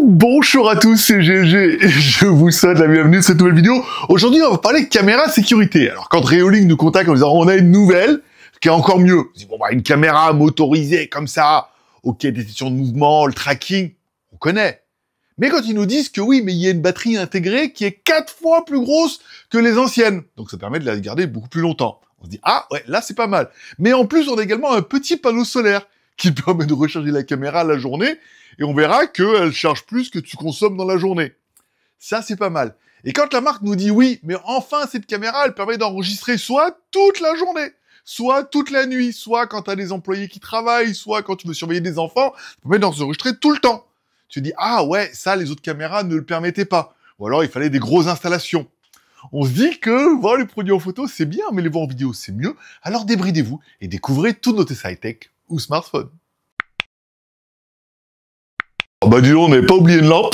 Bonjour à tous, c'est GG et je vous souhaite la bienvenue dans cette nouvelle vidéo. Aujourd'hui, on va parler de caméra sécurité. Alors, quand Reolink nous contacte en disant on a une nouvelle, qui est encore mieux, on dit bon bah une caméra motorisée comme ça, ok, détection de mouvement, le tracking, on connaît. Mais quand ils nous disent que oui, mais il y a une batterie intégrée qui est 4 fois plus grosse que les anciennes, donc ça permet de la garder beaucoup plus longtemps. On se dit ah ouais, là c'est pas mal. Mais en plus, on a également un petit panneau solaire qui permet de recharger la caméra la journée. Et on verra qu'elle charge plus que tu consommes dans la journée. Ça, c'est pas mal. Et quand la marque nous dit oui, mais enfin, cette caméra, elle permet d'enregistrer soit toute la journée, soit toute la nuit, soit quand tu as des employés qui travaillent, soit quand tu veux surveiller des enfants, ça permet d'enregistrer tout le temps. Tu te dis, ah ouais, ça, les autres caméras ne le permettaient pas. Ou alors, il fallait des grosses installations. On se dit que voir les produits en photo, c'est bien, mais les voir en vidéo, c'est mieux. Alors débridez-vous et découvrez tous nos tests high-tech ou smartphones. Oh bah dis donc, on n'avait pas oublié une lampe.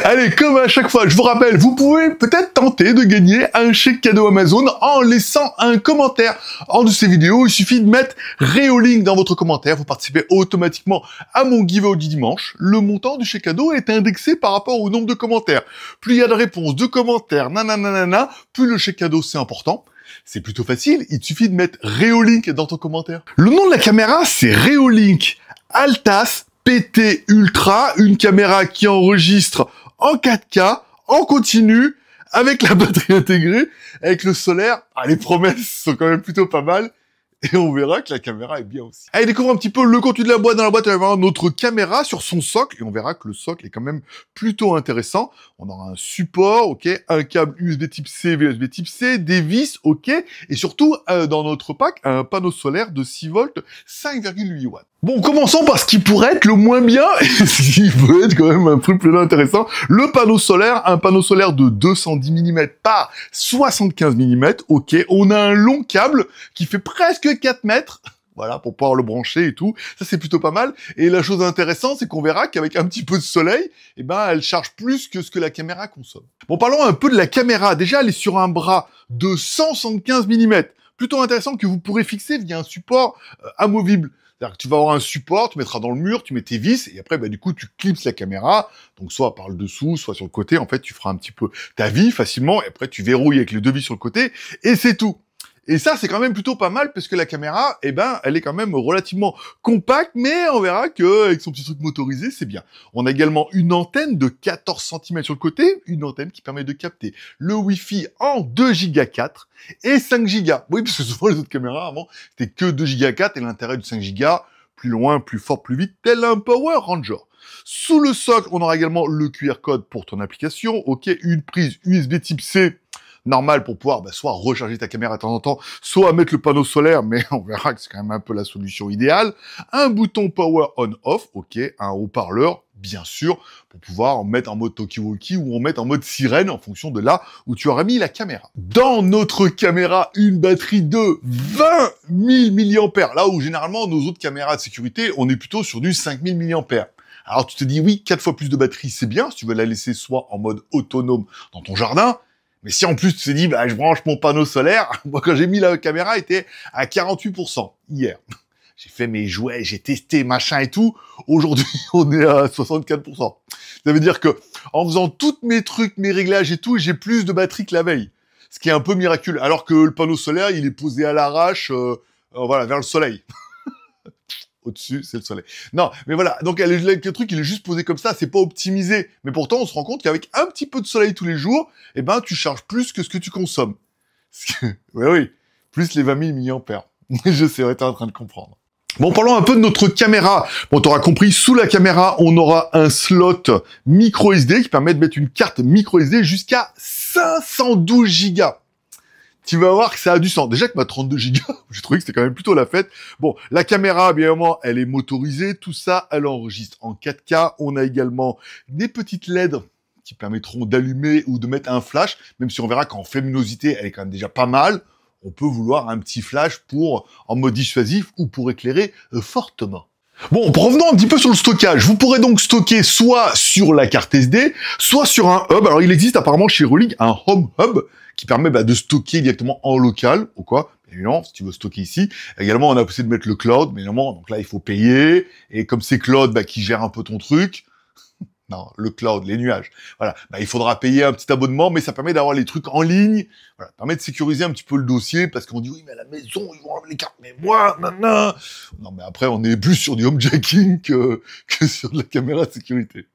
Allez, comme à chaque fois, je vous rappelle, vous pouvez peut-être tenter de gagner un chèque cadeau Amazon en laissant un commentaire en dessous de ces vidéos. Il suffit de mettre Reolink dans votre commentaire. Vous participez automatiquement à mon giveaway du dimanche. Le montant du chèque cadeau est indexé par rapport au nombre de commentaires. Plus il y a de réponses, de commentaires, nanana, plus le chèque cadeau c'est important. C'est plutôt facile, il suffit de mettre Reolink dans ton commentaire. Le nom de la caméra, c'est Reolink Altas PT Ultra, une caméra qui enregistre en 4K, en continu, avec la batterie intégrée, avec le solaire. Ah, les promesses sont quand même plutôt pas mal. Et on verra que la caméra est bien aussi. Allez, découvre un petit peu le contenu de la boîte. Dans la boîte, il va y avoir notre caméra sur son socle. Et on verra que le socle est quand même plutôt intéressant. On aura un support, ok, un câble USB type C, USB type C, des vis, ok. Et surtout, dans notre pack, un panneau solaire de 6 volts, 5,8 watts. Bon, commençons par ce qui pourrait être le moins bien, et ce qui peut être quand même un truc plus intéressant. Le panneau solaire, un panneau solaire de 210 mm par 75 mm, ok. On a un long câble qui fait presque 4 mètres. Voilà, pour pouvoir le brancher et tout. Ça, c'est plutôt pas mal. Et la chose intéressante, c'est qu'on verra qu'avec un petit peu de soleil, eh ben, elle charge plus que ce que la caméra consomme. Bon, parlons un peu de la caméra. Déjà, elle est sur un bras de 175 mm. Plutôt intéressant que vous pourrez fixer via un support amovible. C'est-à-dire que tu vas avoir un support, tu mettras dans le mur, tu mets tes vis, et après, bah, du coup, tu clipses la caméra, donc soit par le dessous, soit sur le côté, en fait, tu feras un petit peu ta vie facilement, et après, tu verrouilles avec les deux vis sur le côté, et c'est tout. Et ça, c'est quand même plutôt pas mal, parce que la caméra, eh ben, elle est quand même relativement compacte, mais on verra que avec son petit truc motorisé, c'est bien. On a également une antenne de 14 cm sur le côté, une antenne qui permet de capter le Wi-Fi en 2 Go 4 et 5 Go. Oui, parce que souvent, les autres caméras, avant, c'était que 2 Go 4, et l'intérêt du 5 Go, plus loin, plus fort, plus vite, tel un Power Ranger. Sous le socle, on aura également le QR code pour ton application, ok, une prise USB type C, normal pour pouvoir soit recharger ta caméra de temps en temps, soit mettre le panneau solaire, mais on verra que c'est quand même un peu la solution idéale. Un bouton Power On-Off, ok, un haut-parleur, bien sûr, pour pouvoir en mettre en mode talkie-walkie ou en mettre en mode sirène en fonction de là où tu auras mis la caméra. Dans notre caméra, une batterie de 20 000 mAh, là où généralement nos autres caméras de sécurité, on est plutôt sur du 5 000 mAh. Alors tu te dis oui, 4 fois plus de batterie, c'est bien, si tu veux la laisser soit en mode autonome dans ton jardin, mais si en plus tu te dis, bah, je branche mon panneau solaire, moi quand j'ai mis la caméra, elle était à 48% hier. J'ai fait mes jouets, j'ai testé machin et tout. Aujourd'hui, on est à 64%. Ça veut dire que en faisant tous mes trucs, mes réglages et tout, j'ai plus de batterie que la veille. Ce qui est un peu miraculeux. Alors que le panneau solaire, il est posé à l'arrache, voilà, vers le soleil. Au-dessus, c'est le soleil. Non, mais voilà. Donc, le truc, il est juste posé comme ça. C'est pas optimisé. Mais pourtant, on se rend compte qu'avec un petit peu de soleil tous les jours, eh ben, tu charges plus que ce que tu consommes. Oui. Plus les 20 000 mAh. Je sais, on était en train de comprendre. Bon, parlons un peu de notre caméra. Bon, t'auras compris, sous la caméra, on aura un slot micro SD qui permet de mettre une carte micro SD jusqu'à 512 Go. Tu vas voir que ça a du sens. Déjà que ma 32 Go, j'ai trouvé que c'était quand même plutôt la fête. Bon, la caméra, bien évidemment, elle est motorisée. Tout ça, elle enregistre en 4K. On a également des petites LED qui permettront d'allumer ou de mettre un flash, même si on verra qu'en luminosité, elle est quand même déjà pas mal. On peut vouloir un petit flash en mode dissuasif ou pour éclairer fortement. Bon, revenons un petit peu sur le stockage. Vous pourrez donc stocker soit sur la carte SD, soit sur un hub. Alors, il existe apparemment chez Reolink un Home Hub qui permet de stocker directement en local, ou quoi. évidemment, si tu veux stocker ici. Également, on a possibilité de mettre le cloud, mais évidemment, donc là, il faut payer. Et comme c'est cloud, bah, qui gère un peu ton truc. Non, le cloud, les nuages. Voilà. Bah, il faudra payer un petit abonnement, mais ça permet d'avoir les trucs en ligne. Voilà. Ça permet de sécuriser un petit peu le dossier, parce qu'on dit, oui, mais à la maison, ils vont enlever les cartes mémoire, nanana. Non, mais après, on est plus sur du homejacking que sur de la caméra de sécurité.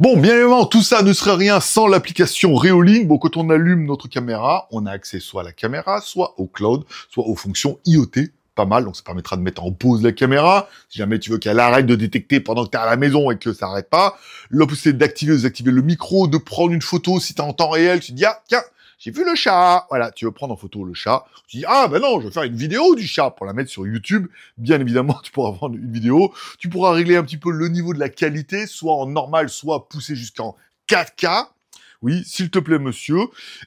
Bon, bien évidemment, tout ça ne serait rien sans l'application Reolink. Bon, quand on allume notre caméra, on a accès soit à la caméra, soit au cloud, soit aux fonctions IoT. Pas mal, donc ça permettra de mettre en pause la caméra, si jamais tu veux qu'elle arrête de détecter pendant que tu es à la maison et que ça arrête pas. La possibilité d'activer ou désactiver le micro, de prendre une photo si tu es en temps réel, tu te dis, ah, tiens, j'ai vu le chat. Voilà, tu veux prendre en photo le chat. Tu dis, ah, ben non, je vais faire une vidéo du chat pour la mettre sur YouTube. Bien évidemment, tu pourras prendre une vidéo. Tu pourras régler un petit peu le niveau de la qualité, soit en normal, soit poussé jusqu'en 4K. Oui, s'il te plaît, monsieur.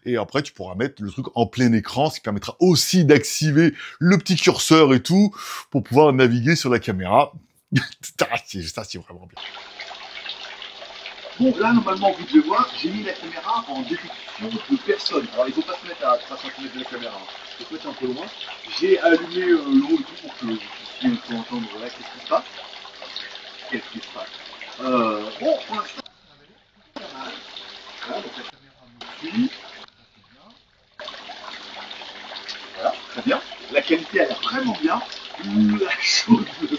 Et après, tu pourras mettre le truc en plein écran, ce qui permettra aussi d'activer le petit curseur et tout, pour pouvoir naviguer sur la caméra. Ça, c'est vraiment bien. Bon, là, normalement, vous devez voir, j'ai mis la caméra en détection de personne. Alors, il ne faut pas se mettre à 3 cm de la caméra. Il faut être un peu loin. J'ai allumé l'eau et tout pour que vous puissiez entendre, voilà, qu'est-ce qui se passe. Qu'est-ce qui se passe bon, pour l'instant, voilà, donc la caméra me suit. Voilà, très bien. La qualité a l'air vraiment bien. La chose le plus,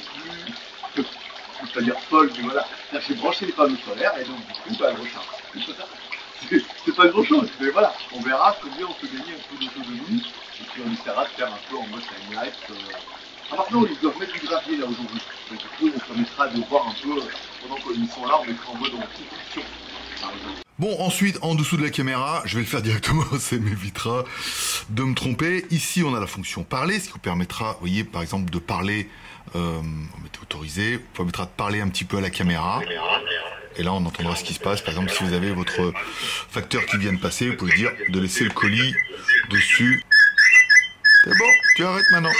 je ne peux pas dire folle, mais voilà. J'ai branché les panneaux solaires et donc du coup, bah, elle recharge. C'est pas grand chose, mais voilà. On verra combien on peut gagner un peu d'autonomie. Et puis on essaiera de faire un peu en mode time-lapse. Ah, par contre, ils doivent mettre du gravier là aujourd'hui. Donc du coup, on permettra de voir un peu, pendant qu'ils sont là, on mettra en mode en production, par exemple. Bon, ensuite, en dessous de la caméra, je vais le faire directement, ça m'évitera de me tromper. Ici, on a la fonction parler, ce qui vous permettra, vous voyez, par exemple, de parler, on mettait autorisé, vous permettra de parler un petit peu à la caméra. Et là, on entendra ce qui se passe. Par exemple, si vous avez votre facteur qui vient de passer, vous pouvez dire de laisser le colis dessus. C'est bon, tu arrêtes maintenant.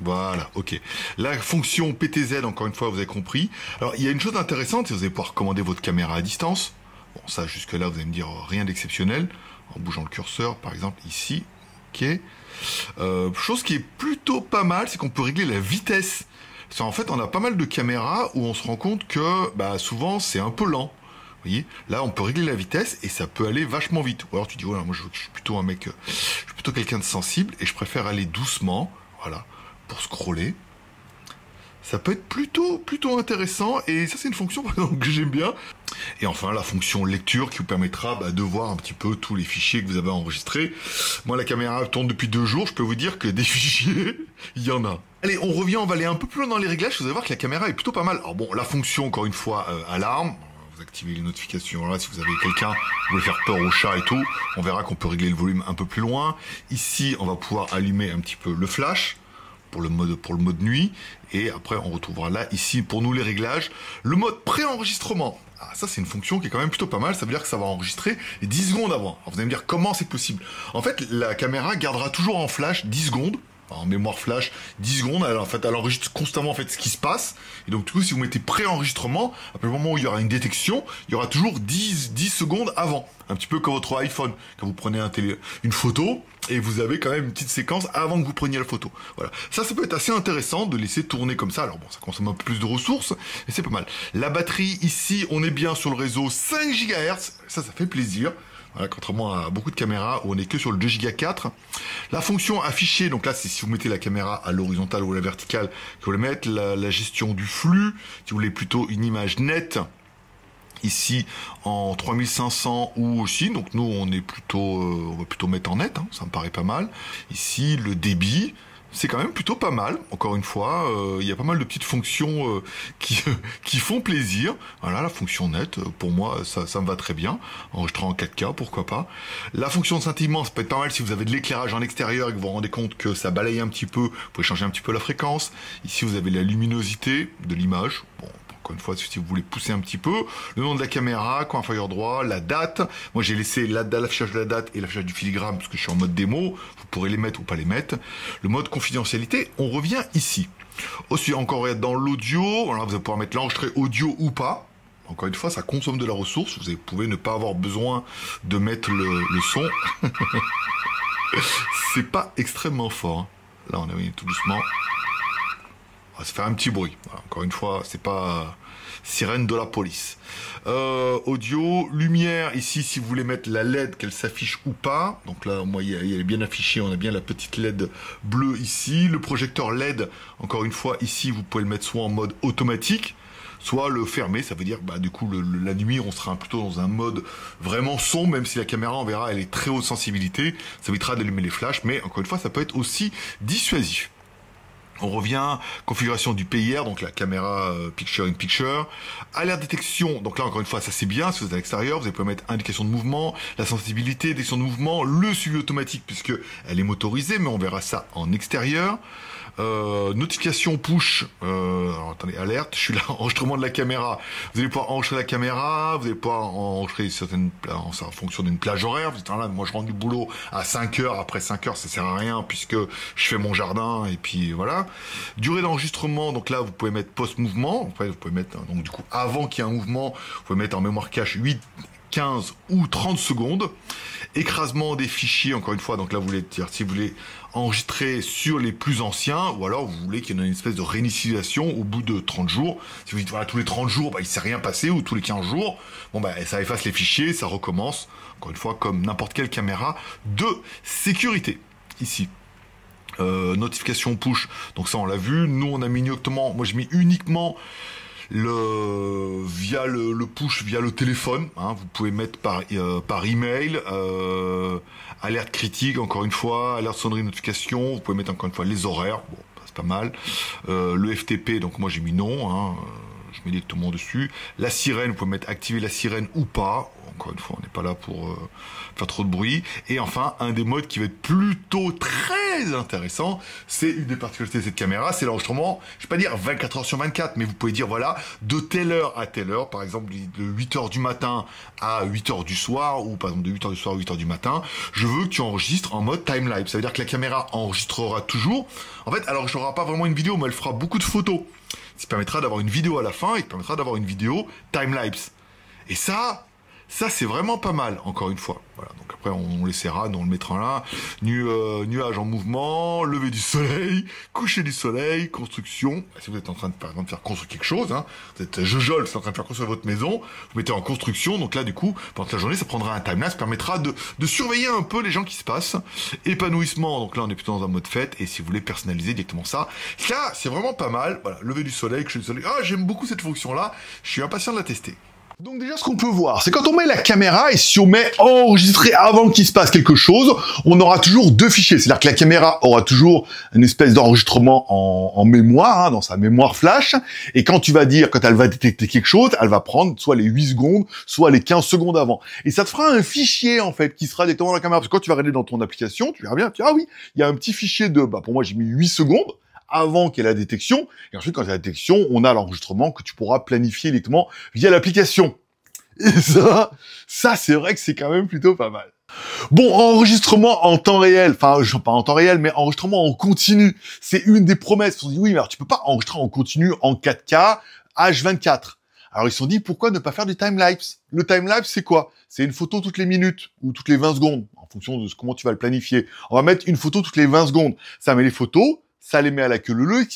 Voilà, ok. La fonction PTZ, encore une fois, vous avez compris. Alors, il y a une chose intéressante, c'est que vous allez pouvoir commander votre caméra à distance. Bon, ça, jusque-là, vous allez me dire rien d'exceptionnel. En bougeant le curseur, par exemple, ici. Ok. Chose qui est plutôt pas mal, c'est qu'on peut régler la vitesse. Parce qu'en fait, on a pas mal de caméras où on se rend compte que, bah, souvent, c'est un peu lent. Vous voyez, là, on peut régler la vitesse et ça peut aller vachement vite. Ou alors, tu dis, voilà, moi, je suis plutôt un mec, je suis plutôt quelqu'un de sensible et je préfère aller doucement. Voilà. Pour scroller. Ça peut être plutôt intéressant et ça c'est une fonction par exemple que j'aime bien. Et enfin la fonction lecture qui vous permettra de voir un petit peu tous les fichiers que vous avez enregistrés. Moi la caméra tourne depuis 2 jours, je peux vous dire que des fichiers, il y en a. Allez, on revient, on va aller un peu plus loin dans les réglages, vous allez voir que la caméra est plutôt pas mal. Alors bon, la fonction encore une fois alarme, vous activez les notifications là si vous avez quelqu'un, vous voulez faire peur au chat et tout, on verra qu'on peut régler le volume un peu plus loin. Ici, on va pouvoir allumer un petit peu le flash. Pour le mode nuit, et après on retrouvera là, ici, pour nous les réglages, le mode pré-enregistrement. Ah, ça c'est une fonction qui est quand même plutôt pas mal, ça veut dire que ça va enregistrer 10 secondes avant. Alors vous allez me dire comment c'est possible. En fait, la caméra gardera toujours en flash 10 secondes, en mémoire flash 10 secondes, elle enregistre constamment en fait ce qui se passe, et donc du coup si vous mettez pré-enregistrement, après le moment où il y aura une détection, il y aura toujours 10 secondes avant, un petit peu comme votre iPhone, quand vous prenez une photo, et vous avez quand même une petite séquence avant que vous preniez la photo. Voilà. Ça peut être assez intéressant de laisser tourner comme ça. Alors bon, ça consomme un peu plus de ressources, mais c'est pas mal. La batterie, ici, on est bien sur le réseau 5 GHz. Ça fait plaisir. Voilà, contrairement à beaucoup de caméras où on est que sur le 2 Go 4. La fonction affichée, donc là, c'est si vous mettez la caméra à l'horizontale ou à la verticale que vous voulez mettre. La gestion du flux, si vous voulez plutôt une image nette. Ici en 3500 ou aussi, donc nous on va plutôt mettre en net, hein, ça me paraît pas mal. Ici le débit, c'est quand même plutôt pas mal. Encore une fois, il y a pas mal de petites fonctions qui font plaisir. Voilà, la fonction net, pour moi ça me va très bien. Enregistré en 4K, pourquoi pas. La fonction de scintillement, ça peut être pas mal si vous avez de l'éclairage en extérieur et que vous vous rendez compte que ça balaye un petit peu. Vous pouvez changer un petit peu la fréquence. Ici vous avez la luminosité de l'image. Bon. Encore une fois, si vous voulez pousser un petit peu, le nom de la caméra, coin inférieur droit, la date. Moi, j'ai laissé l'affichage de la date et l'affichage du filigrane parce que je suis en mode démo. Vous pourrez les mettre ou pas les mettre. Le mode confidentialité, on revient ici. Aussi, encore dans l'audio, voilà, vous allez pouvoir mettre l'enregistré audio ou pas. Encore une fois, ça consomme de la ressource. Vous pouvez ne pas avoir besoin de mettre le son. C'est pas extrêmement fort. Hein. Là, on a mis tout doucement. Ça fait un petit bruit. Voilà, encore une fois, c'est pas sirène de la police. Audio, lumière, ici, si vous voulez mettre la LED, qu'elle s'affiche ou pas. Donc là, moi, il est bien affiché. On a bien la petite LED bleue ici. Le projecteur LED, encore une fois, ici, vous pouvez le mettre soit en mode automatique, soit le fermer. Ça veut dire, bah, du coup, la nuit, on sera plutôt dans un mode vraiment sombre, même si la caméra, on verra, elle est très haute sensibilité. Ça évitera d'allumer les flashs, mais encore une fois, ça peut être aussi dissuasif. On revient, configuration du PIR, donc la caméra Picture in Picture. Alerte détection, donc là encore une fois ça c'est bien, si vous êtes à l'extérieur, vous pouvez mettre indication de mouvement, la sensibilité, détection de mouvement, le suivi automatique puisque elle est motorisée, mais on verra ça en extérieur. Notification push, alors attendez, alerte, je suis là, enregistrement de la caméra. Vous allez pouvoir enregistrer la caméra, vous allez pouvoir enregistrer certaines en fonction d'une plage horaire. Vous dites, là, moi je rentre du boulot à 5 heures, après 5 heures ça sert à rien puisque je fais mon jardin et puis voilà. Durée d'enregistrement, donc là vous pouvez mettre post-mouvement, vous pouvez mettre, donc du coup avant qu'il y ait un mouvement, vous pouvez mettre en mémoire cache 8, 15 ou 30 secondes. Écrasement des fichiers, encore une fois, donc là vous voulez dire si vous voulez enregistrer sur les plus anciens, ou alors vous voulez qu'il y ait une espèce de réinitialisation au bout de 30 jours. Si vous dites voilà tous les 30 jours, bah, il ne s'est rien passé, ou tous les 15 jours, bon bah ça efface les fichiers, ça recommence, encore une fois, comme n'importe quelle caméra de sécurité. Ici. Notification push, donc ça on l'a vu, nous on a mis uniquement, moi j'ai mis uniquement via le push via le téléphone, hein, vous pouvez mettre par email, alerte critique encore une fois, alerte sonnerie notification, vous pouvez mettre encore une fois les horaires, bon c'est pas mal, le FTP donc moi j'ai mis non, hein, je mets directement dessus, la sirène vous pouvez mettre activer la sirène ou pas, encore une fois on n'est pas là pour faire trop de bruit, et enfin un des modes qui va être plutôt très intéressant, c'est une des particularités de cette caméra, c'est l'enregistrement, je vais pas dire 24 heures sur 24, mais vous pouvez dire voilà, de telle heure à telle heure, par exemple de 8 heures du matin à 8 heures du soir, ou par exemple de 8 heures du soir à 8 heures du matin, je veux que tu enregistres en mode time-lapse, ça veut dire que la caméra enregistrera toujours, en fait, alors je n'aurai pas vraiment une vidéo, mais elle fera beaucoup de photos, ce qui permettra d'avoir une vidéo à la fin, et qui permettra d'avoir une vidéo time-lapse, et ça c'est vraiment pas mal, encore une fois. Voilà, donc après on laissera, on le mettra là. Nuage en mouvement, lever du soleil, coucher du soleil, construction. Si vous êtes en train de, par exemple, faire construire quelque chose, hein, vous êtes jejol, vous êtes en train de faire construire votre maison, vous mettez en construction, donc là du coup, pendant la journée, ça prendra un timelapse, permettra de surveiller un peu les gens qui se passent. Épanouissement, donc là on est plutôt dans un mode fête, et si vous voulez personnaliser directement ça, là c'est vraiment pas mal. Voilà, lever du soleil, coucher du soleil. Ah, j'aime beaucoup cette fonction-là, je suis impatient de la tester. Donc déjà, ce qu'on peut voir, c'est quand on met la caméra et si on met enregistrer avant qu'il se passe quelque chose, on aura toujours deux fichiers. C'est-à-dire que la caméra aura toujours une espèce d'enregistrement en mémoire, hein, dans sa mémoire flash. Et quand tu vas dire, quand elle va détecter quelque chose, elle va prendre soit les 8 secondes, soit les 15 secondes avant. Et ça te fera un fichier, en fait, qui sera directement dans la caméra. Parce que quand tu vas regarder dans ton application, tu verras bien, tu dis, ah oui, il y a un petit fichier de, bah, pour moi, j'ai mis 8 secondes. Avant qu'il y ait la détection, et ensuite quand il y a la détection, on a l'enregistrement que tu pourras planifier directement via l'application. Et ça c'est vrai que c'est quand même plutôt pas mal. Bon, enregistrement en temps réel, enfin pas en temps réel, mais enregistrement en continu, c'est une des promesses. On se dit oui, mais alors tu peux pas enregistrer en continu en 4K, H24. Alors ils se sont dit pourquoi ne pas faire du time-lapse? Le time-lapse c'est quoi? C'est une photo toutes les minutes ou toutes les 20 secondes, en fonction de comment tu vas le planifier. On va mettre une photo toutes les 20 secondes. Ça met les photos, ça les met à la queue leu-leu, et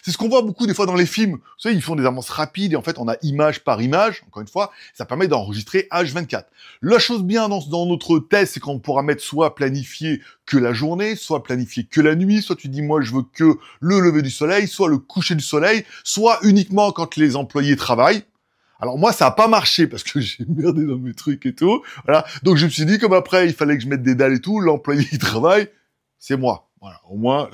c'est ce qu'on voit beaucoup des fois dans les films. Vous savez, ils font des avances rapides, et en fait, on a image par image, encore une fois, ça permet d'enregistrer H24. La chose bien dans notre test, c'est qu'on pourra mettre soit planifier que la journée, soit planifier que la nuit, soit tu dis, moi, je veux que le lever du soleil, soit le coucher du soleil, soit uniquement quand les employés travaillent. Alors moi, ça a pas marché parce que j'ai merdé dans mes trucs et tout. Voilà. Donc je me suis dit, comme après, il fallait que je mette des dalles et tout, l'employé qui travaille, c'est moi. Voilà. Au moins,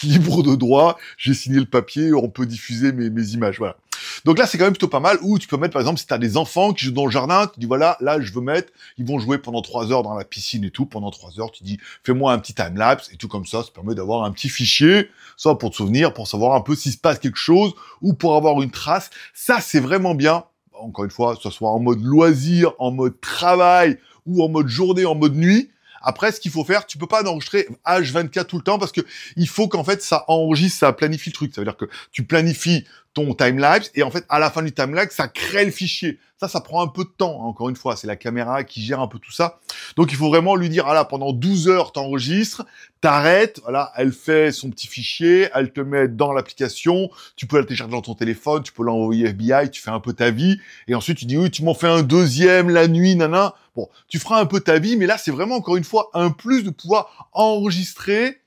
libre de droit, j'ai signé le papier, on peut diffuser mes images, voilà. Donc là, c'est quand même plutôt pas mal, où tu peux mettre, par exemple, si t'as des enfants qui jouent dans le jardin, tu dis, voilà, là, je veux mettre, ils vont jouer pendant 3 heures dans la piscine et tout, pendant 3 heures, tu dis, fais-moi un petit time-lapse, et tout comme ça permet d'avoir un petit fichier, soit pour te souvenir, pour savoir un peu s'il se passe quelque chose, ou pour avoir une trace. Ça, c'est vraiment bien, encore une fois, que ce soit en mode loisir, en mode travail, ou en mode journée, en mode nuit. Après, ce qu'il faut faire, tu peux pas enregistrer H24 tout le temps parce que il faut qu'en fait ça enregistre, ça planifie le truc. Ça veut dire que tu planifies ton timelapse, et en fait, à la fin du timelapse, ça crée le fichier. Ça prend un peu de temps, hein, encore une fois, c'est la caméra qui gère un peu tout ça. Donc, il faut vraiment lui dire, ah là, pendant 12 heures, t'enregistres, t'arrêtes, voilà, elle fait son petit fichier, elle te met dans l'application, tu peux la télécharger dans ton téléphone, tu peux l'envoyer FBI, tu fais un peu ta vie, et ensuite, tu dis, oui, tu m'en fais un deuxième la nuit, nana. Bon, tu feras un peu ta vie, mais là, c'est vraiment, encore une fois, un plus de pouvoir enregistrer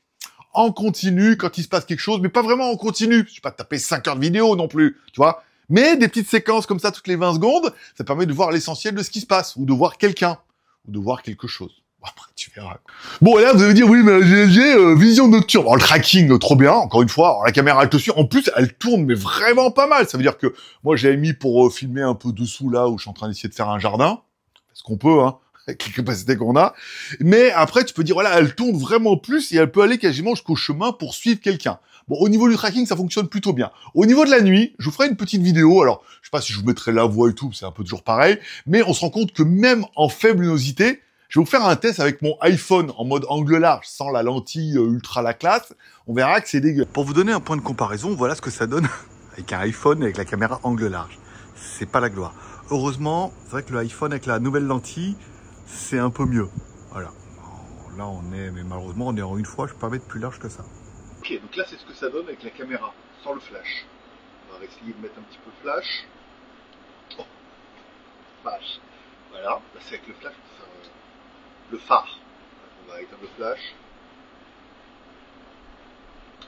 en continu quand il se passe quelque chose, mais pas vraiment en continu. Je vais pas taper 5 heures de vidéo non plus, tu vois. Mais des petites séquences comme ça toutes les 20 secondes, ça permet de voir l'essentiel de ce qui se passe, ou de voir quelqu'un, ou de voir quelque chose. Bon, après, tu verras. Bon, et là, vous allez me dire, oui, mais j'ai vision nocturne. Alors, le tracking, trop bien, encore une fois. Alors, la caméra, elle te suit. En plus, elle tourne, mais vraiment pas mal. Ça veut dire que moi, je l'avais mis pour filmer un peu dessous, là, où je suis en train d'essayer de faire un jardin. Parce qu'on peut, hein, avec les capacités qu'on a. Mais après, tu peux dire, voilà, elle tourne vraiment plus et elle peut aller quasiment jusqu'au chemin pour suivre quelqu'un. Bon, au niveau du tracking, ça fonctionne plutôt bien. Au niveau de la nuit, je vous ferai une petite vidéo. Alors, je sais pas si je vous mettrai la voix et tout, c'est un peu toujours pareil. Mais on se rend compte que même en faible luminosité, je vais vous faire un test avec mon iPhone en mode angle large, sans la lentille ultra la classe. On verra que c'est dégueu. Pour vous donner un point de comparaison, voilà ce que ça donne avec un iPhone avec la caméra angle large. C'est pas la gloire. Heureusement, c'est vrai que l'iPhone avec la nouvelle lentille, c'est un peu mieux. Voilà. Là, mais malheureusement, on est en une fois, je peux pas mettre plus large que ça. Ok, donc là, c'est ce que ça donne avec la caméra, sans le flash. On va essayer de mettre un petit peu de flash. Oh, flash. Voilà, là, c'est avec le flash, le phare. On va éteindre le flash.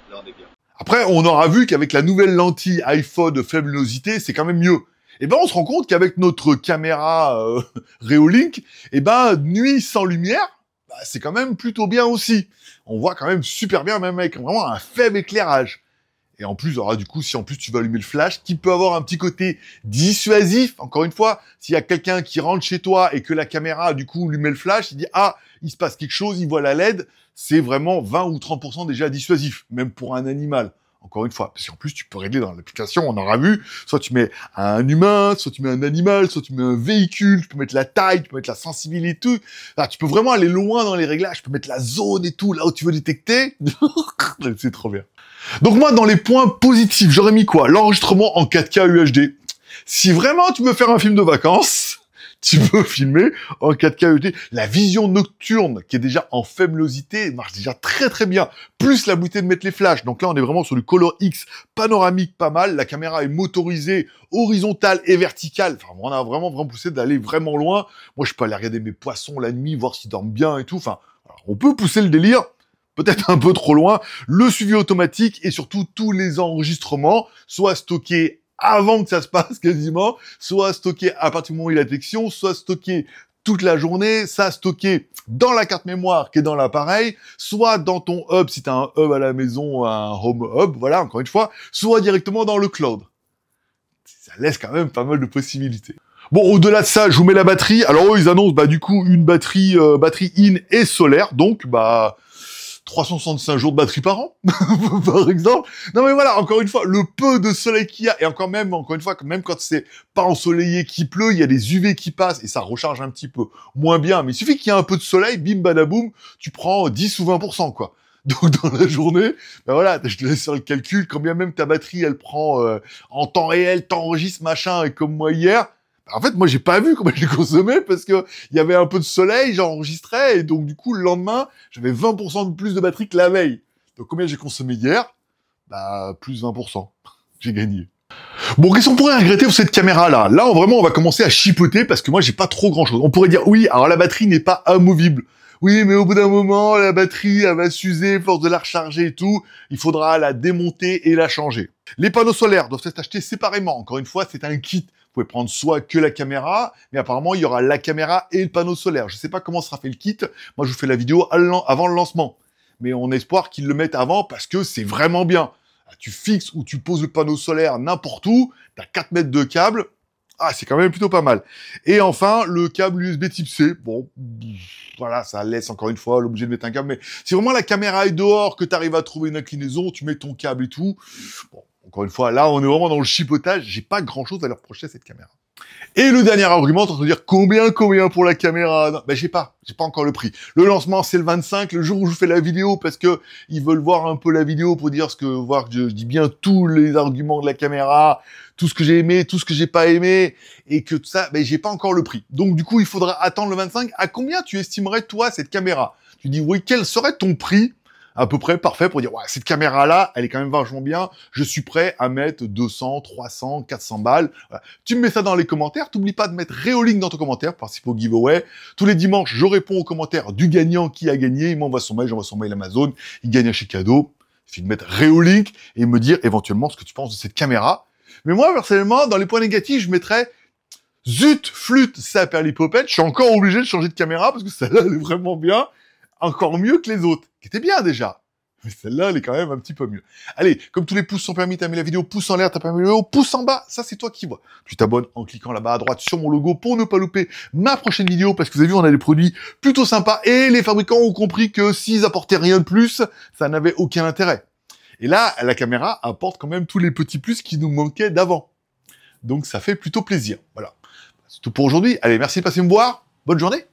Là, on est bien. Après, on aura vu qu'avec la nouvelle lentille iPhone de faible luminosité, c'est quand même mieux. Et ben, on se rend compte qu'avec notre caméra Reolink, et ben, nuit sans lumière, bah, c'est quand même plutôt bien aussi. On voit quand même super bien, même avec vraiment un faible éclairage. Et en plus, alors, du coup, si en plus tu veux allumer le flash, qui peut avoir un petit côté dissuasif, encore une fois, s'il y a quelqu'un qui rentre chez toi et que la caméra, du coup, lui met le flash, il dit, ah, il se passe quelque chose, il voit la LED, c'est vraiment 20 ou 30% déjà dissuasif, même pour un animal. Encore une fois, parce qu'en plus, tu peux régler dans l'application, on aura vu, soit tu mets un humain, soit tu mets un animal, soit tu mets un véhicule, tu peux mettre la taille, tu peux mettre la sensibilité, là, tu peux vraiment aller loin dans les réglages, tu peux mettre la zone et tout, là où tu veux détecter. C'est trop bien. Donc moi, dans les points positifs, j'aurais mis quoi? L'enregistrement en 4K UHD. Si vraiment tu veux faire un film de vacances, tu peux filmer en 4K UHD. La vision nocturne, qui est déjà en faible luminosité, marche déjà très très bien. Plus la beauté de mettre les flashs. Donc là, on est vraiment sur du Color X panoramique pas mal. La caméra est motorisée, horizontale et verticale. Enfin, on a vraiment poussé d'aller vraiment loin. Moi, je peux aller regarder mes poissons la nuit, voir s'ils dorment bien et tout. Enfin, on peut pousser le délire. Peut-être un peu trop loin, le suivi automatique et surtout tous les enregistrements, soit stockés avant que ça se passe quasiment, soit stockés à partir du moment où il y a la détection, soit stockés toute la journée, ça stocké dans la carte mémoire qui est dans l'appareil, soit dans ton hub si tu as un hub à la maison, un home hub, voilà, encore une fois, soit directement dans le cloud. Ça laisse quand même pas mal de possibilités. Bon, au-delà de ça, je vous mets la batterie. Alors eux, ils annoncent du coup une batterie in et solaire, donc 365 jours de batterie par an, par exemple. Non mais voilà, encore une fois, le peu de soleil qu'il y a, et encore une fois, même quand c'est pas ensoleillé, qu'il pleut, il y a des UV qui passent, et ça recharge un petit peu moins bien, mais il suffit qu'il y ait un peu de soleil, bim badaboum, tu prends 10 ou 20%, quoi. Donc dans la journée, voilà, je te laisse sur le calcul, quand bien même ta batterie, elle prend en temps réel, t'enregistres, machin, et comme moi hier, en fait, moi, j'ai pas vu comment j'ai consommé parce que il y avait un peu de soleil, j'enregistrais, et donc, du coup, le lendemain, j'avais 20% de plus de batterie que la veille. Donc, combien j'ai consommé hier? Plus 20%. J'ai gagné. Bon, qu'est-ce qu'on pourrait regretter pour cette caméra-là? Là, vraiment, on va commencer à chipoter parce que moi, j'ai pas trop grand-chose. On pourrait dire, oui, alors la batterie n'est pas amovible. Oui, mais au bout d'un moment, la batterie, elle va s'user, force de la recharger et tout. Il faudra la démonter et la changer. Les panneaux solaires doivent être achetés séparément. Encore une fois, c'est un kit. Vous pouvez prendre soit que la caméra, mais apparemment, il y aura la caméra et le panneau solaire. Je sais pas comment sera fait le kit. Moi, je vous fais la vidéo avant le lancement. Mais on espère qu'ils le mettent avant parce que c'est vraiment bien. Tu fixes ou tu poses le panneau solaire n'importe où. T'as 4 mètres de câble. Ah, c'est quand même plutôt pas mal. Et enfin, le câble USB type C. Bon, voilà, ça laisse encore une fois l'objet de mettre un câble. Mais si vraiment la caméra est dehors, que tu arrives à trouver une inclinaison, tu mets ton câble et tout. Bon, encore une fois, là, on est vraiment dans le chipotage. J'ai pas grand-chose à leur reprocher à cette caméra. Et le dernier argument, on va dire combien pour la caméra? Non, ben j'ai pas encore le prix. Le lancement c'est le 25, le jour où je fais la vidéo, parce que ils veulent voir un peu la vidéo pour dire voir que je dis bien tous les arguments de la caméra, tout ce que j'ai aimé, tout ce que j'ai pas aimé, et que tout ça, ben j'ai pas encore le prix. Donc du coup, il faudra attendre le 25. À combien tu estimerais toi cette caméra? Tu dis oui, quel serait ton prix? À peu près parfait pour dire, ouais, cette caméra-là, elle est quand même vachement bien, je suis prêt à mettre 200, 300, 400 balles. Voilà. Tu me mets ça dans les commentaires, t'oublies pas de mettre Reolink dans ton commentaire, participe au giveaway. Tous les dimanches, je réponds aux commentaires du gagnant qui a gagné, il m'envoie son mail, j'envoie son mail Amazon, il gagne un chèque cadeau. Il suffit de mettre Reolink et me dire éventuellement ce que tu penses de cette caméra. Mais moi, personnellement, dans les points négatifs, je mettrais zut, flûte, ça perd l'hypopète, je suis encore obligé de changer de caméra parce que celle-là, elle est vraiment bien. Encore mieux que les autres, qui étaient bien déjà. Mais celle-là, elle est quand même un petit peu mieux. Allez, comme tous les pouces sont permis, t'as mis la vidéo, pouce en l'air, t'as pas mis la vidéo, pouce en bas, ça c'est toi qui vois. Tu t'abonnes en cliquant là-bas à droite sur mon logo pour ne pas louper ma prochaine vidéo, parce que vous avez vu, on a des produits plutôt sympas, et les fabricants ont compris que s'ils apportaient rien de plus, ça n'avait aucun intérêt. Et là, la caméra apporte quand même tous les petits plus qui nous manquaient d'avant. Donc ça fait plutôt plaisir. Voilà. C'est tout pour aujourd'hui. Allez, merci de passer me voir. Bonne journée.